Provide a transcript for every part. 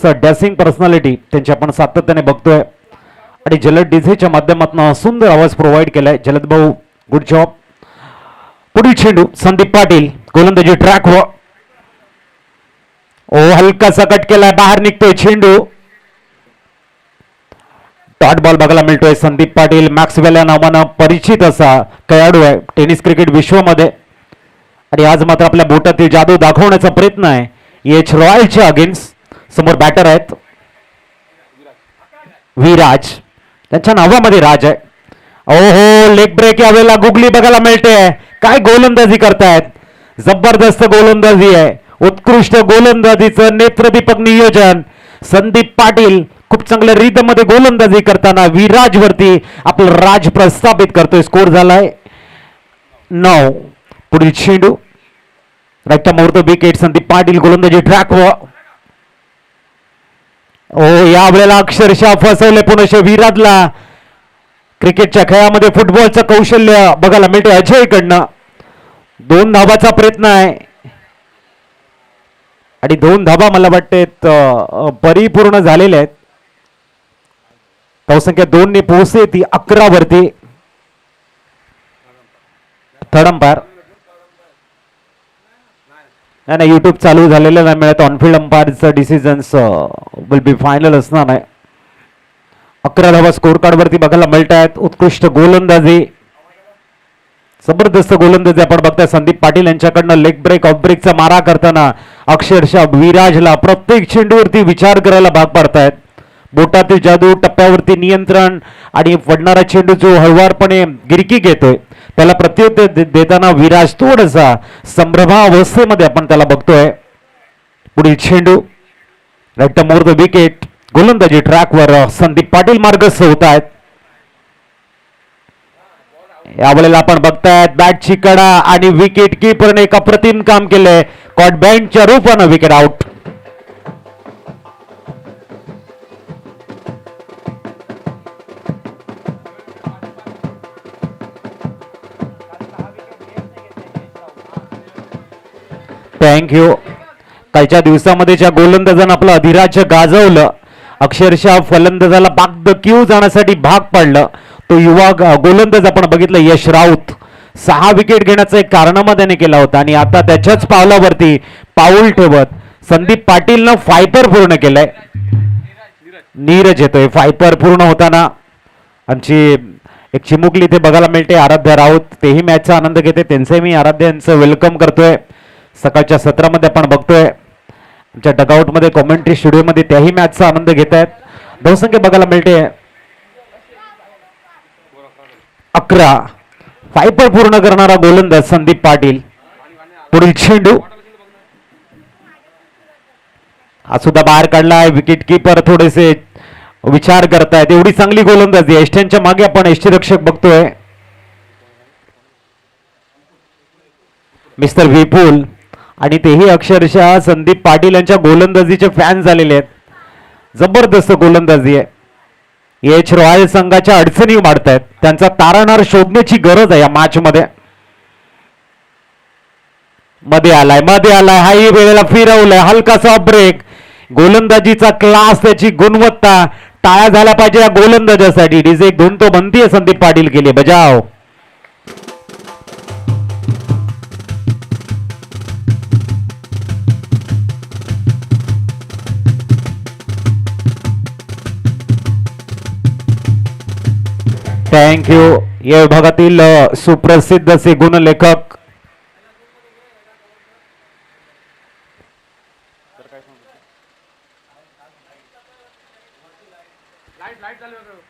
Dashing personality त्यांची आपण सातत्याने बघतोय आणि जलद डीजेच्या माध्यमातून सुंदर आवाज प्रोव्हाइड केलाय. जलद भाऊ गुड जॉब. पुढील चेंडू संदीप पाटील गोलंदाजी ट्रॅक व ओ हलकासा कट केलाय, बाहेर निघतोय चेंडू. डॉट बॉल बघायला मिळतोय. संदीप पाटील मॅक्सवेल या नावानं परिचित असा खेळाडू आहे टेनिस क्रिकेट विश्वामध्ये आणि आज मात्र आपल्या बोटातील जादू दाखवण्याचा प्रयत्न आहे. एच रॉयलच्या अगेन्स्ट समोर बॅटर आहेत विराज, त्यांच्या नावामध्ये राज आहे. ओहो लेग ब्रेक यावेळेला गुगली बघायला मिळते. काय गोलंदाजी करतायत, जबरदस्त गोलंदाजी आहे. उत्कृष्ट गोलंदाजीचं नेत्रदीपक नियोजन. संदीप पाटील खूप चांगल्या रिदम मध्ये गोलंदाजी करताना विराज वरती आपलं राज प्रस्थापित करतोय. स्कोर झालाय 9. पुढील चेंडू राईट मुहूर्त विकेट. संदीप पाटील गोलंदाजी ट्रॅक व ओ यावेळेला अक्षरशः फसवले पुन्हा विराजला. क्रिकेटच्या खेळामध्ये फुटबॉलचं कौशल्य बघायला मिळते अजयकडनं. 2 धाबाचा प्रयत्न आहे आणि 2 धाबा मला वाटते परिपूर्ण झालेले आहेत. धावसंख्या 2 ने पोहोचते ती 11 वरती. थर्ड अंपायर नाही, युट्यूब चालू झालेलं नाही मिळत. ऑनफिल्ड अंपायरचं डिसिजन्स विल बी फायनल असणार नाही. 11 धावा स्कोर कार्ड वरती बघायला मिळत आहेत. उत्कृष्ट गोलंदाजी, जबरदस्त गोलंदाजी आपण बघताय. संदीप पाटील यांच्याकडनं लेग ब्रेक ऑफ ब्रेकचा मारा करताना अक्षरशः विराजला प्रत्येक चेंडूवरती विचार करायला भाग पाडतायत. बोटातील जादू, टप्प्यावरती नियंत्रण आणि पडणारा चेंडू जो हळवारपणे गिरकी घेतोय त्याला प्रत्युत्तर देताना विराज थोडासा संभ्रमावस्थेमध्ये आपण त्याला बघतोय. पुढील चेंडू राईट मोर द विकेट. गोलंदाजी ट्रॅकवर संदीप पाटील मार्गस्थ होत आहेत. यावेळेला आपण बघतायत बॅटची कडा आणि विकेट कीपरने एक अप्रतिम काम केलंय. कॉट बँडच्या रूपानं विकेट आउट. थँक्यू. कालच्या दिवसामध्ये ज्या गोलंदाजानं आपलं अधिराज्य गाजवलं, अक्षरशः फलंदाजाला बाग द क्यू जाण्यासाठी भाग पाडलं, तो युवा गोलंदाज आपण बघितलं यश राऊत. 6 विकेट घेण्याचा एक कारनामा त्याने केला होता आणि आता त्याच्याच पावलावरती पाऊल ठेवत संदीप पाटीलनं फायपर पूर्ण केलंय. नीरज येतोय. फायपर पूर्ण होताना आमची एक चिमुकली इथे बघायला मिळते आराध्या राऊत, तेही मॅचचा आनंद घेते. त्यांचे मी आराध्यांचं वेलकम करतोय. सकाळच्या सत्रामध्ये आपण बघतोय आमच्या डगआउट मध्ये कॉमेंट्री स्टुडिओमध्ये त्याही मॅचचा आनंद घेत आहेत. धावसंख्या बघायला मिळते 11. फायपर पूर्ण करणारा गोलंदाज संदीप पाटील. पुढील चेंडू हा सुद्धा बाहेर काढलाय. विकेट कीपर थोडेसे विचार करतायत. एवढी चांगली गोलंदाजी. एष्ट्यांच्या मागे आपण यष्टीरक्षक बघतोय मिस्टर विपुल आणि तेही अक्षरशः संदीप पाटील यांच्या गोलंदाजीचे फॅन झालेले आहेत. जबरदस्त गोलंदाजी आहे. एच रॉयल संघाच्या अडचणी वाढतायत. त्यांचा तारणहार शोधण्याची गरज आहे या मॅच मध्ये. मध्ये आलाय हाही वेळेला फिरवलाय. हलकासा ब्रेक. गोलंदाजीचा क्लास, त्याची गुणवत्ता टाळ्या झाल्या पाहिजे या गोलंदाजासाठी. डीजे धून तो बनतीये संदीप पाटील के लिए. बजाव. थँक्यू. या विभागातील सुप्रसिद्ध असे गुणलेखक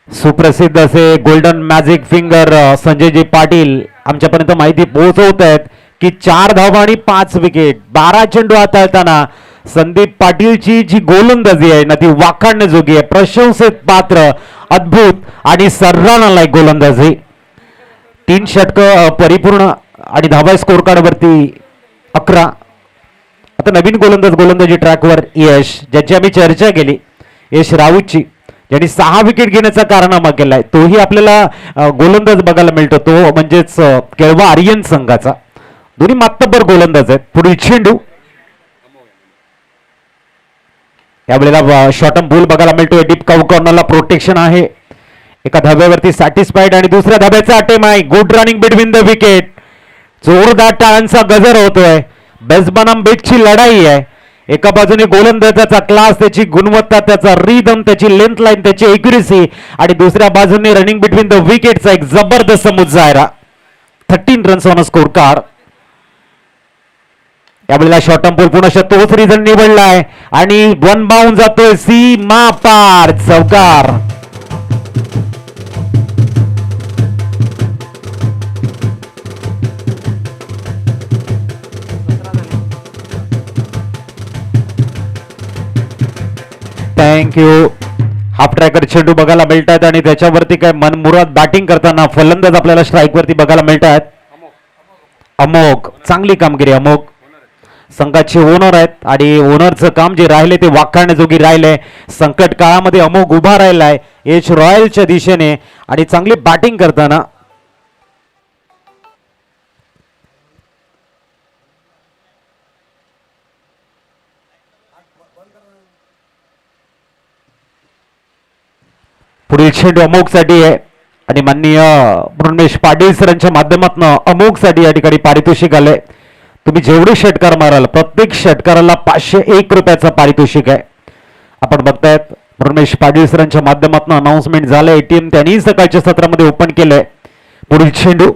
सुप्रसिद्ध असे golden magic finger Sanjayji Patil आमच्यापर्यंत माहिती पोहोचवत आहेत की 4 धावा आणि 5 विकेट. 12 चेंडू हाताळताना संदीप पाटीलची जी गोलंदाजी आहे ना ती वाखाणण्याजोगी आहे. प्रशंसेत पात्र, अद्भुत आणि सर्रांनालायक गोलंदाजी. 3 षटकं परिपूर्ण आणि धावा स्कोर कार्ड वरती 11. आता नवीन गोलंदाजी ट्रॅकवर यश, ज्याची आम्ही चर्चा केली, यश राऊतची, ज्यांनी 6 विकेट घेण्याचा कारनामा केलाय. तोही आपल्याला गोलंदाज बघायला मिळतो. तो म्हणजेच केळवा आर्यन संघाचा. दोन्ही मातब्बर गोलंदाज आहेत. पुढील चेंडू यावेळेला शॉर्टम बॉल बघायला मिळतोय. डीप कॉर्नरला प्रोटेक्शन आहे. एका धाब्यावरती सॅटिस्फाईड आणि दुसऱ्या धाब्याचा अटेम आहे. Good running between the wicket. जोरदार टाळ्यांचा गजर होतोय. बेस्ट बनाम बेटची लढाई आहे. एका बाजूने गोलंदाजाचा क्लास, त्याची गुणवत्ता, त्याचा रिदम, त्याची लेंथ लाईन, त्याची एक्युरेसी आणि दुसऱ्या बाजूने रनिंग बिटवीन द विकेटचा एक जबरदस्त मुजाहिरा. 13 रन्स ऑन स्कोर कार्ड. यावेळेला शॉर्टम बॉल पुन्हा तोच रिझन निवडलाय आणि वन बाउंड जातोय सीमा पार. चौकार. थँक्यू. हाफ ट्रॅकर चेंडू बघायला मिळतात आणि त्याच्यावरती काय मनमुराद बॅटिंग करताना फलंदाज आपल्याला स्ट्राईक वरती बघायला मिळतात. अमोघ चांगली कामगिरी. अमोघ संघाचे ओनर आहेत आणि ओनरचं काम जे राहिले ते वाखाणण्याजोगी राहिले. संकट काळामध्ये अमोघ उभा राहिलाय एच रॉयलच्या दिशेने आणि चांगली बॅटिंग करताना. पुढील चेंडू अमोघसाठी आहे आणि माननीय मृण्मेश पाटील सरांच्या माध्यमातून अमोघसाठी या ठिकाणी पारितोषिक आलंय. तुम्ही जेवढे षटकार माराल प्रत्येक षटकाराला 501 रुपयाचा पारितोषिक आहे. आपण बघतायत मृण्मेश पाटील सरांच्या माध्यमातून अनाउन्समेंट झालंय. एटीएम त्यांनी सकाळच्या सत्रामध्ये ओपन केलंय. पुढील चेंडू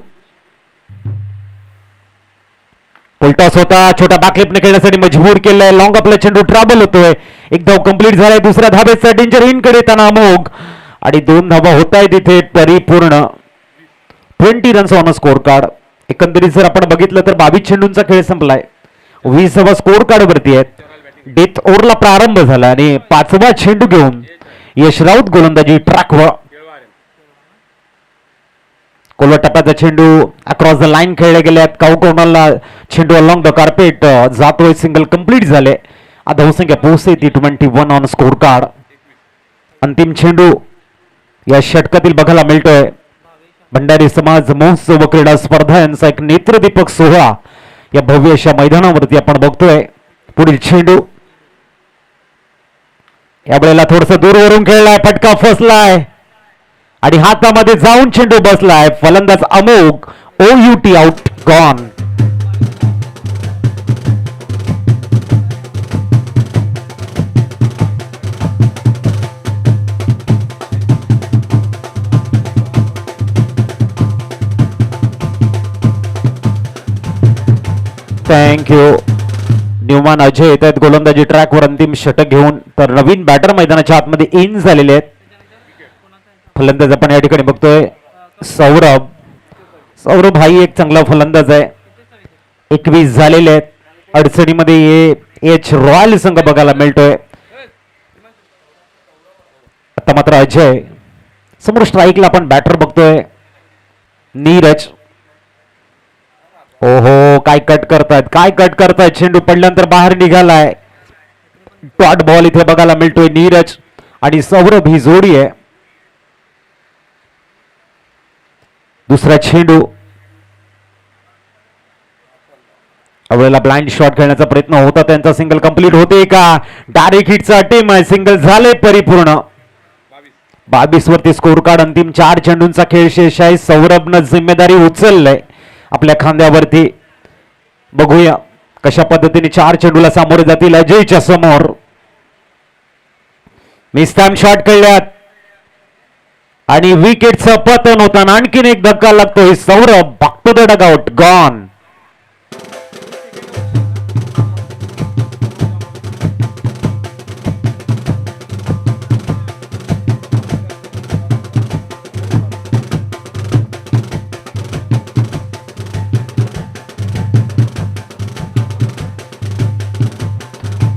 उलटास होता. छोटा बॅकलिपने खेळण्यासाठी मजबूर केलंय. लॉंग आपला चेंडू ट्रॅव्हल होतोय. एक धाव कंप्लीट झालाय. दुसऱ्या धाब्याचा डेंजर इन कडे येताना अमोघ आणि 2 धावा होत आहेत तिथे परिपूर्ण. 20 रन्स ऑन स्कोर कार्ड. एकंदरीत जर आपण बघितलं तर 22 चेंडूंचा खेळ संपलाय. 20वा स्कोर कार्ड वरती आहेत. डेथ ओव्हरला प्रारंभ झाला आणि 5वा चेंडू घेऊन यश राऊत गोलंदाजी ट्रॅकवर. कोलवा टप्प्याचा चेंडू अक्रॉस द लाईन खेळले गेल्यात. कॉर्नरला चेंडू अलॉंग द कार्पेट जातोय. सिंगल कंप्लीट झाले. धावसंख्या पोहोचते ती 21 ऑन स्कोर कार्ड. अंतिम चेंडू या षटकातील बघायला मिळतोय. भंडारी समाज महोत्सव व क्रीडा स्पर्धा यांचा एक नेत्रदीपक सोहळा या भव्य अशा मैदानावरती आपण बघतोय. पुढील चेंडू यावेळेला थोडस दूरवरून खेळलाय. फटका फसलाय आणि हातामध्ये जाऊन चेंडू बसलाय. फलंदाज अमोघ. OUT out. Gone. Thank you. Newman Ajay येत आहेत गोलंदाजी ट्रॅकवर अंतिम षटक घेऊन. तर नवीन बॅटर मैदानाच्या आतमध्ये इन झालेले आहेत. फलंदाज आपण या ठिकाणी बघतोय सौरभ. सौरभ हाही एक चांगला फलंदाज आहे. 21 झालेले आहेत. अडचणीमध्ये एच रॉयल संघ बघायला मिळतोय. आता मात्र अजय समोर स्ट्राईकला आपण बॅटर बघतोय नीरज. ओहो काय कट करतायत, काय कट करतायत. चेंडू पडल्यानंतर बाहेर निघालाय. डॉट बॉल इथे बघायला मिळतोय. नीरज आणि सौरभ ही जोडी आहे. दुसरा चेंडू अवेळेला ब्लाइंड शॉट खेळण्याचा प्रयत्न होता. त्यांचा सिंगल कंप्लीट होते का? डायरेक्ट हिटचा टीम आहे. सिंगल झाले परिपूर्ण. 22 वरती स्कोर कार्ड. अंतिम 4 चेंडूंचा खेळ शेष आहे. सौरभनं जिम्मेदारी उचललंय आपल्या खांद्यावरती. बघूया कशा पद्धतीने 4 चेंडूला सामोरे जातील. अजयच्या समोर मिस्टाइम शॉट खेळल्यात आणि विकेटचं पतन होताना आणखीन एक धक्का लागतोय. Saurabh back to the dugout. Gone.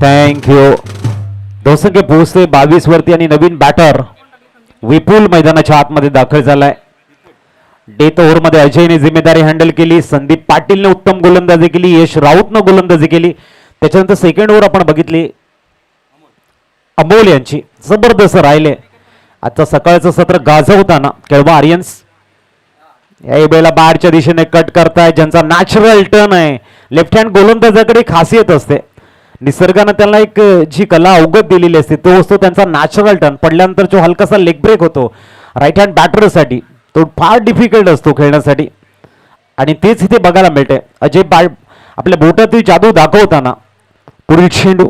Thank you. दोसंख्य पोहोचते 22 वरती आणि नवीन बॅटर विपुल मैदानाच्या आतमध्ये दाखल झालाय. डेथ ओव्हर मध्ये अजयने जिम्मेदारी हँडल केली. संदीप पाटीलने उत्तम गोलंदाजी केली. यश राऊतनं गोलंदाजी केली. त्याच्यानंतर सेकंड ओव्हर आपण बघितली अमोल यांची. जबरदस्त राहिले. आता सकाळचं सत्र गाजवताना केळवा आर्यन्स या वेळेला बाहेरच्या दिशेने कट करताय. ज्यांचा नॅचरल टर्न आहे. लेफ्ट हँड गोलंदाजाकडे खासियत असते. निसर्गानं त्यांना एक जी कला अवगत दिलेली असते तो असतो त्यांचा नॅचरल टर्न. पडल्यानंतर जो हलकासा लेग ब्रेक होतो राईट हँड बॅटरसाठी, तो फार डिफिकल्ट असतो खेळण्यासाठी आणि तेच इथे बघायला मिळते. अजय आपल्या बोटातील जादू दाखवताना पुढील चेंडू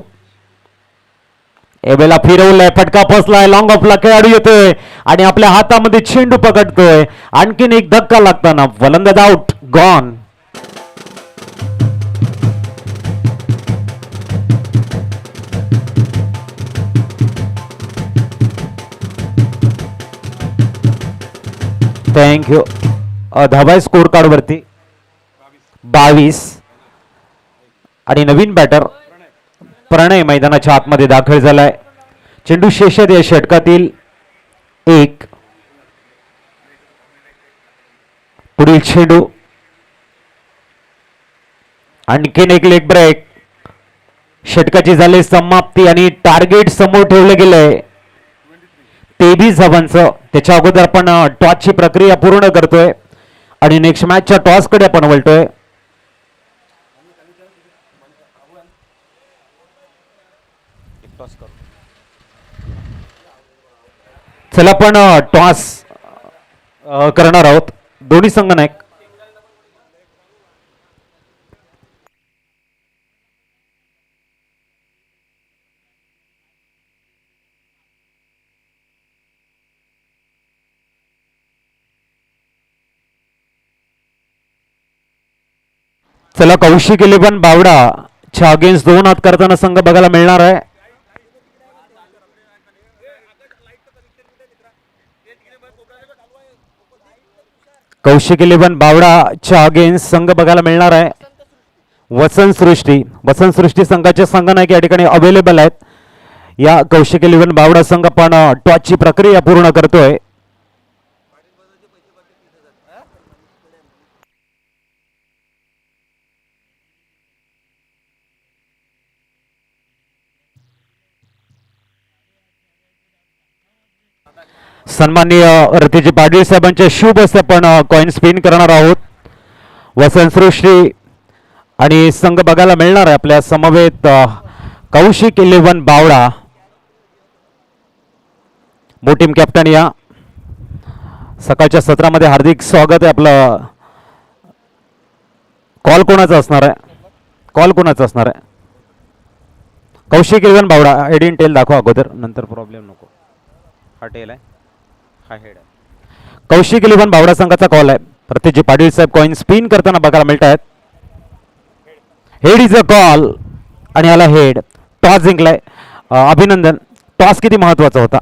एवेला फिरवलाय, फटका फसलाय, लॉंग ऑफला खेळाडू येतोय आणि आपल्या हातामध्ये चेंडू पकडतोय. आणखीन एक धक्का लागताना फलंदाज आउट, गॉन. थँक्यू. धाबाय स्कोर कार्ड वरती 22 आणि नवीन बॅटर प्रणय मैदानाच्या आतमध्ये दाखल झालाय. चेंडू शेषद या षटकातील 1. पुढील चेंडू आणखीन एक लेग ब्रेक. षटकाची झाली समाप्ती आणि टार्गेट समोर ठेवलं गेलंय 23 धावांचं. त्याच्या अगोदर आपण टॉसची प्रक्रिया पूर्ण करतोय आणि नेक्स्ट मॅचच्या टॉस कडे आपण वळतोय. चला आपण टॉस करणार आहोत. दोन्ही संघ नायक चला कौशिक 11 बावडा च्या अगेन्स्ट 2 हात करताना संघ बघायला मिळणार आहे. कौशिक 11 बावडा च्या अगेन्स्ट संघ बघायला मिळणार आहे वसंत सृष्टी. वसंत सृष्टी संघाचे संघ नायक या ठिकाणी अवेलेबल आहेत. या कौशिक 11 बावडा संघ पण टॉसची प्रक्रिया पूर्ण करतोय. सन्माननीय रतीजी पाटील साहेबांच्या शुभ हस्ते आपण कॉइन स्पिन करणार आहोत. वसंत सृष्टी आणि संघ बघायला मिळणार आहे आपल्या समवेत कौशिक 11 बावडा. मोटीम कॅप्टन या सकाळच्या सत्रामध्ये हार्दिक स्वागत आहे आपलं. कॉल कोणाचा असणार आहे? कॉल कोणाचा असणार आहे? Kaushik 11 Bawda. Head in tail दाखवा अगोदर, नंतर प्रॉब्लेम नको. हा टेल आहे, हा हेड आहे. कौशिक 11 बावडा संघाचा कॉल आहे. प्रत्येकजी पाटील साहेब कॉइन स्पिन करताना बघायला मिळत आहेत. हेड इज अ कॉल आणि याला हेड. टॉस जिंकलाय. अभिनंदन. टॉस किती महत्वाचा होता?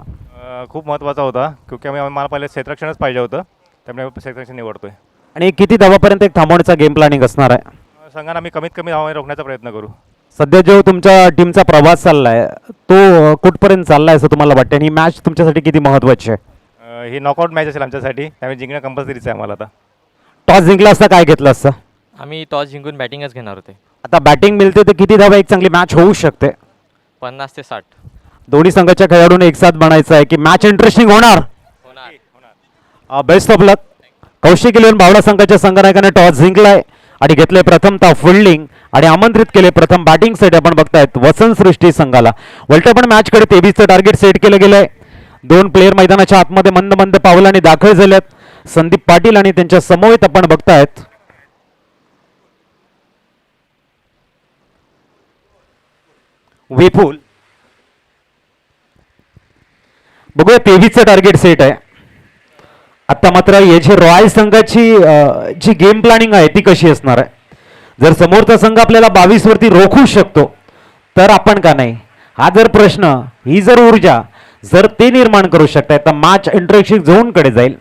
खूप महत्त्वाचा होता, क्योंकि मला पहिले क्षेत्ररक्षणच पाहिजे होतं, त्यामुळे क्षेत्ररक्षण निवडतोय. आणि किती धावापर्यंत एक थांबवण्याचा गेम प्लॅनिंग असणार आहे? संघांना आम्ही कमीत कमी धावा रोखण्याचा प्रयत्न करू. सध्या जो तुमच्या टीमचा प्रवास चाललाय तो कुठपर्यंत चाललाय असं तुम्हाला वाटतं आणि ही मॅच तुमच्यासाठी किती महत्वाची आहे? ही नॉकआउट मॅच असेल आमच्यासाठी, त्यामुळे जिंकणं कंपल्सरीच आहे आम्हाला. आता टॉस जिंकला असता काय घेतलं असतं? आम्ही टॉस जिंकून बॅटिंगच घेणार होते. आता बॅटिंग मिळते तर किती धावा एक चांगली मॅच होऊ शकते? 50 ते 60. दोन्ही संघाच्या खेळाडूंनी एक साथ बनायचं आहे की मॅच इंटरेस्टिंग होणार. बेस्ट ऑफ लक. कौशिक 11 बावडा संघाच्या संघनायकाने टॉस जिंकलाय आणि घेतले प्रथमतः फिल्डिंग आणि आमंत्रित केले प्रथम बॅटिंगसाठी. आपण बघतायत वसंत सृष्टी संघाला. वलटे पण मॅच कडे 23चं टार्गेट सेट केलं गेलंय. 2 प्लेयर मैदानाच्या आतमध्ये मंद मंद पावलांनी दाखल झालेत. संदीप पाटील आणि त्यांच्या समवेत आपण बघतायत विपुल. बघूया 23चं टार्गेट सेट आहे. आता मात्र याची रॉयल संघाची जी गेम प्लॅनिंग आहे ती कशी असणार आहे? जर समोरचा संघ आपल्याला 22 वरती रोखू शकतो तर आपण का नाही, हा जर प्रश्न, ही जर ऊर्जा जर ते निर्माण करू शकताय तर मॅच इंटरेस्टिंग झोनकडे जाईल.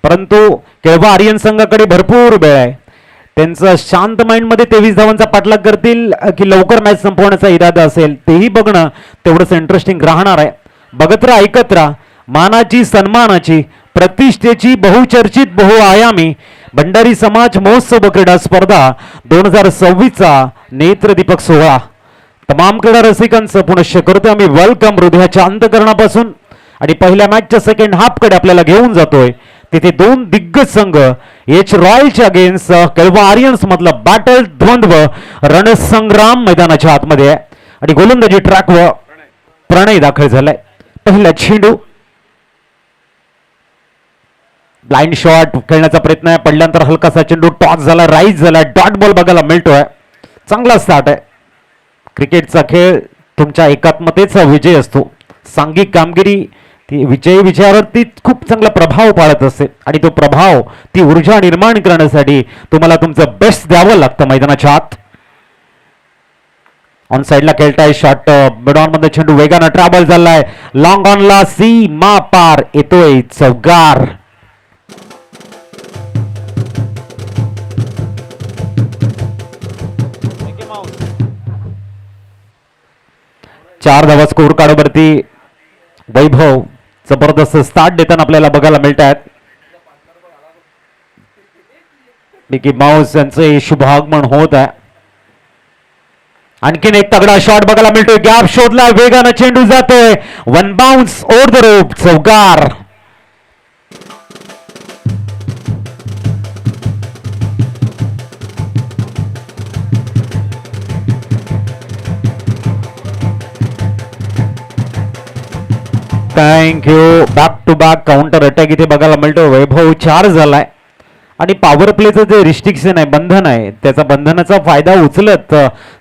परंतु केळवा आर्यन संघाकडे भरपूर वेळ आहे. त्यांचं शांत माइंडमध्ये 23 धावांचा पाठलाग करतील की लवकर मॅच संपवण्याचा इरादा असेल तेही बघणं तेवढंच इंटरेस्टिंग राहणार आहे. बघत राहा, ऐकत राहा. मानाची, सन्मानाची, प्रतिष्ठेची, बहुचर्चित, बहुआयामी भंडारी समाज महोत्सव क्रीडा स्पर्धा 2026चा नेत्रदीपक सोहळा तमाम क्रीडा रसिकांचं पुनश्च करतोय आम्ही वेलकम हृदयाच्या अंतकरणापासून. आणि पहिल्या मॅचच्या सेकंड हाफ कडे आपल्याला घेऊन जातोय. तिथे 2 दिग्गज संघ एच रॉयलच्या अगेन्स्ट केळवा आर्यन्स मधला बॅटल द्वंद्व रणसंग्राम मैदानाच्या आतमध्ये आहे. आणि गोलंदाजी ट्रॅकवर प्रणय दाखल झालाय. पहिला चेंडू ब्लाइंड शॉट खेळण्याचा प्रयत्न आहे. पडल्यानंतर हलकासा चेंडू टॉस झाला, राईज झाला, डॉट बॉल बघायला मिळतोय. चांगला स्टार्ट आहे. क्रिकेटचा खेळ तुमच्या एकात्मतेचा विजय असतो. सांघिक कामगिरी ती विजयावरती खूप चांगला प्रभाव पाडत असते आणि तो प्रभाव ती ऊर्जा निर्माण करण्यासाठी तुम्हाला तुमचं बेस्ट द्यावं लागतं मैदानाच्या आत. ऑन साइडला खेळताय शॉट मिड ऑन मध्ये चेंडू वेगानं ट्रॅव्हल झालाय. लॉंग ऑनला सीमा पार येतोय चौकार. चार धावा स्कोर कार्डवरती वैभव जबरदस्त स्टार्ट देताना आपल्याला बघायला मिळत आहेत. मिकी माऊस यांचे शुभागमन होत आहे. आणखीन एक तगडा शॉट बघायला मिळतोय. गॅप शोधला, वेगानं चेंडू जातोय. One bounce over the rope, चौकार. Thank you. Back to back counter attack इथे बघायला मिळतो. वैभव 4 झालाय आणि पॉवर प्लेचं जे रिस्ट्रिक्शन आहे, बंधन आहे, त्याचा बंधनाचा फायदा उचलत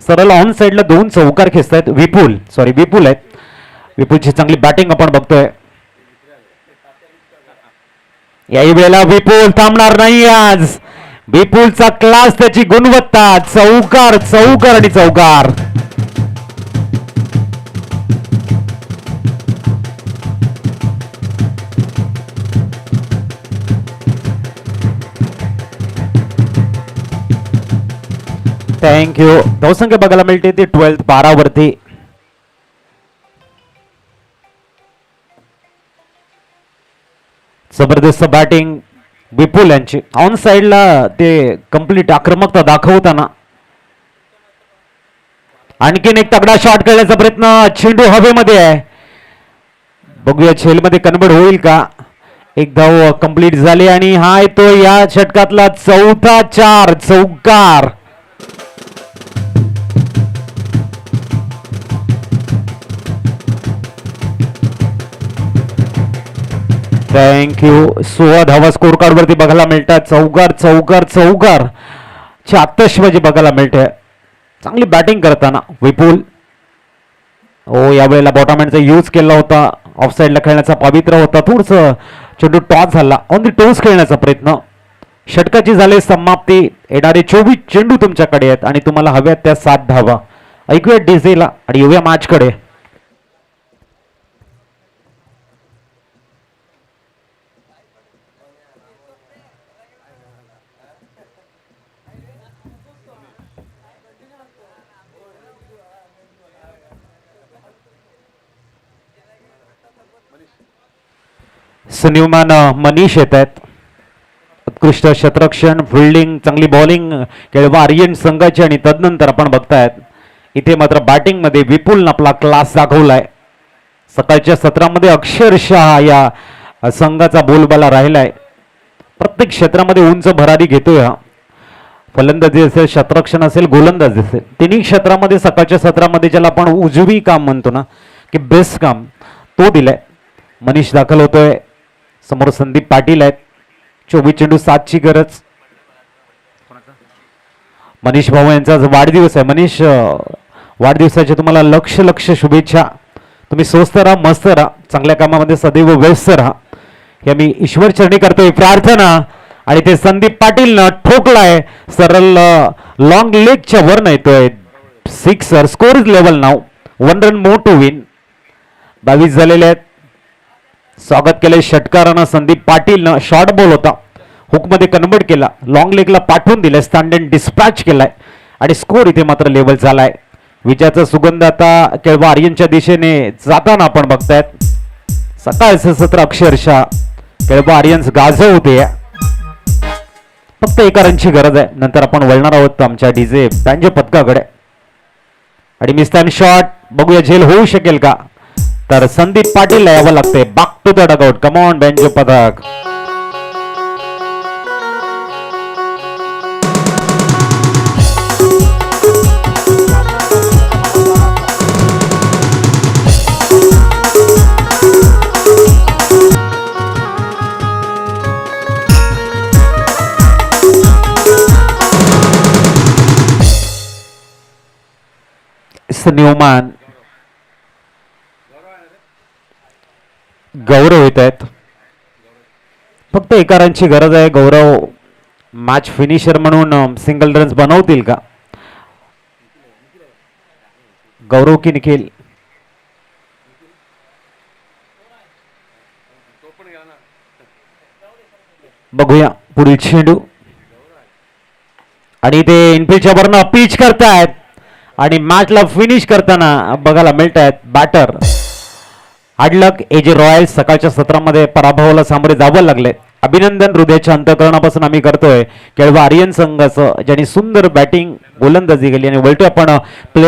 सरळ ऑन साइडला 2 चौकार खेचतायत. विपुल आहेत. विपुलची चांगली बॅटिंग आपण बघतोय. याही वेळेला विपुल थांबणार नाही आज. विपुलचा क्लास, त्याची गुणवत्ता. चौकार चौकार आणि चौकार. थँक्यू. धावसंख्या बघायला मिळते ती 12th 12 वरती. जबरदस्त बॅटिंग विपुल यांची. ऑन साइडला ते कंप्लीट आक्रमकता दाखवताना आणखीन एक तगडा शॉट खेळण्याचा प्रयत्न. चेंडू हवेमध्ये आहे. बघूया झेलमध्ये कन्वर्ट होईल का. एक धाव कंप्लीट झाली आणि हा येतो या षटकातला 4था 4, चौकार. थँक्यू. 16 धावा स्कोर कार्ड वरती बघायला मिळतात. चौकार चौकार चौकार ची आतषबाजी बघायला मिळते. चांगली बॅटिंग करताना विपुल. यावेळेला बॉटमहँडचा यूज केला होता. ऑफ साइडला खेळण्याचा पवित्र होता. थोडंसं चेंडू टॉस झाला. ऑन दी टोस खेळण्याचा प्रयत्न. षटकाची झाली समाप्ती. येणारे 24 चेंडू तुमच्याकडे आहेत आणि तुम्हाला हव्यात त्या 7 धावा. ऐकूया डीजेला आणि येऊया मॅचकडे. सन्मान मनीष येत आहेत. उत्कृष्ट क्षेत्ररक्षण, फिल्डिंग, चांगली बॉलिंग केळवा आर्यन संघाची आणि तदनंतर आपण बघतायत इथे मात्र बॅटिंग मध्ये विपुलनं आपला क्लास दाखवलाय. सकाळच्या सत्रामध्ये अक्षरशः या संघाचा बोलबाला राहिलाय. प्रत्येक क्षेत्रामध्ये उंच भरारी घेतोय. हा फलंदाजी असेल, क्षेत्ररक्षण असेल, गोलंदाजी असेल, तिन्ही क्षेत्रामध्ये सकाळच्या सत्रामध्ये ज्याला आपण उजवी काम म्हणतो ना की बेस्ट काम, तो दिलाय. मनीष दाखल होतोय. समोर संदीप पाटील आहेत. 24 चेंडू 7ची गरज. मनीष भाऊ यांचा आज वाढदिवस आहे. मनीष, वाढदिवसाच्या तुम्हाला लक्ष शुभेच्छा. तुम्ही स्वस्त राहा, मस्त राहा, चांगल्या कामामध्ये सदैव व्यस्त राहा हे मी ईश्वर चरणी करतोय प्रार्थना. आणि ते संदीप पाटीलनं ठोकलाय सरळ लॉंग लेगच्या वर येतोय. 6 score is level now. 1 run more to win. 22 झालेले आहेत. स्वागत केले षटकारानं. संदीप पाटीलनं शॉर्ट बॉल होता, हुकमध्ये कन्वर्ट केला, लॉंग लेगला पाठवून दिलाय, स्टँडर्ड डिस्पॅच केलाय आणि स्कोर इथे मात्र लेवल झालाय. विजयाचा सुगंध आता केळवा आर्यनच्या दिशेने जाताना आपण बघतायत. सकाळचं सत्र अक्षरशः केळवा आर्यन्स गाजवते. फक्त एका रनची गरज आहे. नंतर आपण वळणार आहोत आमच्या डीजे बँजो पथकाकडे. आणि मिस्टॅन शॉट बघूया झेल होऊ शकेल का. तर संदीप पाटील यावं लागतंय. Back to the dugout. Come on banjo पथक. लॉरेन्स न्यूमॅन, गौरव येत आहेत. फक्त एका रनची गरज आहे. गौरव मॅच फिनिशर म्हणून सिंगल रन्स बनवतील का? गौरव की निखिल? बघूया पुढील चेंडू. आणि ते इनफिल्डच्या वरनं पिच करतायत आणि मॅचला फिनिश करताना बघायला मिळत आहेत बॅटर हार्डलक. एजे रॉयल्स सकाळच्या सत्रामध्ये पराभवाला सामोरे जावं लागले. अभिनंदन हृदयाच्या अंतःकरणापासून आम्ही करतोय केळवा आर्यन संघाचं, ज्यांनी सुंदर बॅटिंग गोलंदाजी केली. आणि वळतोय आपण प्ले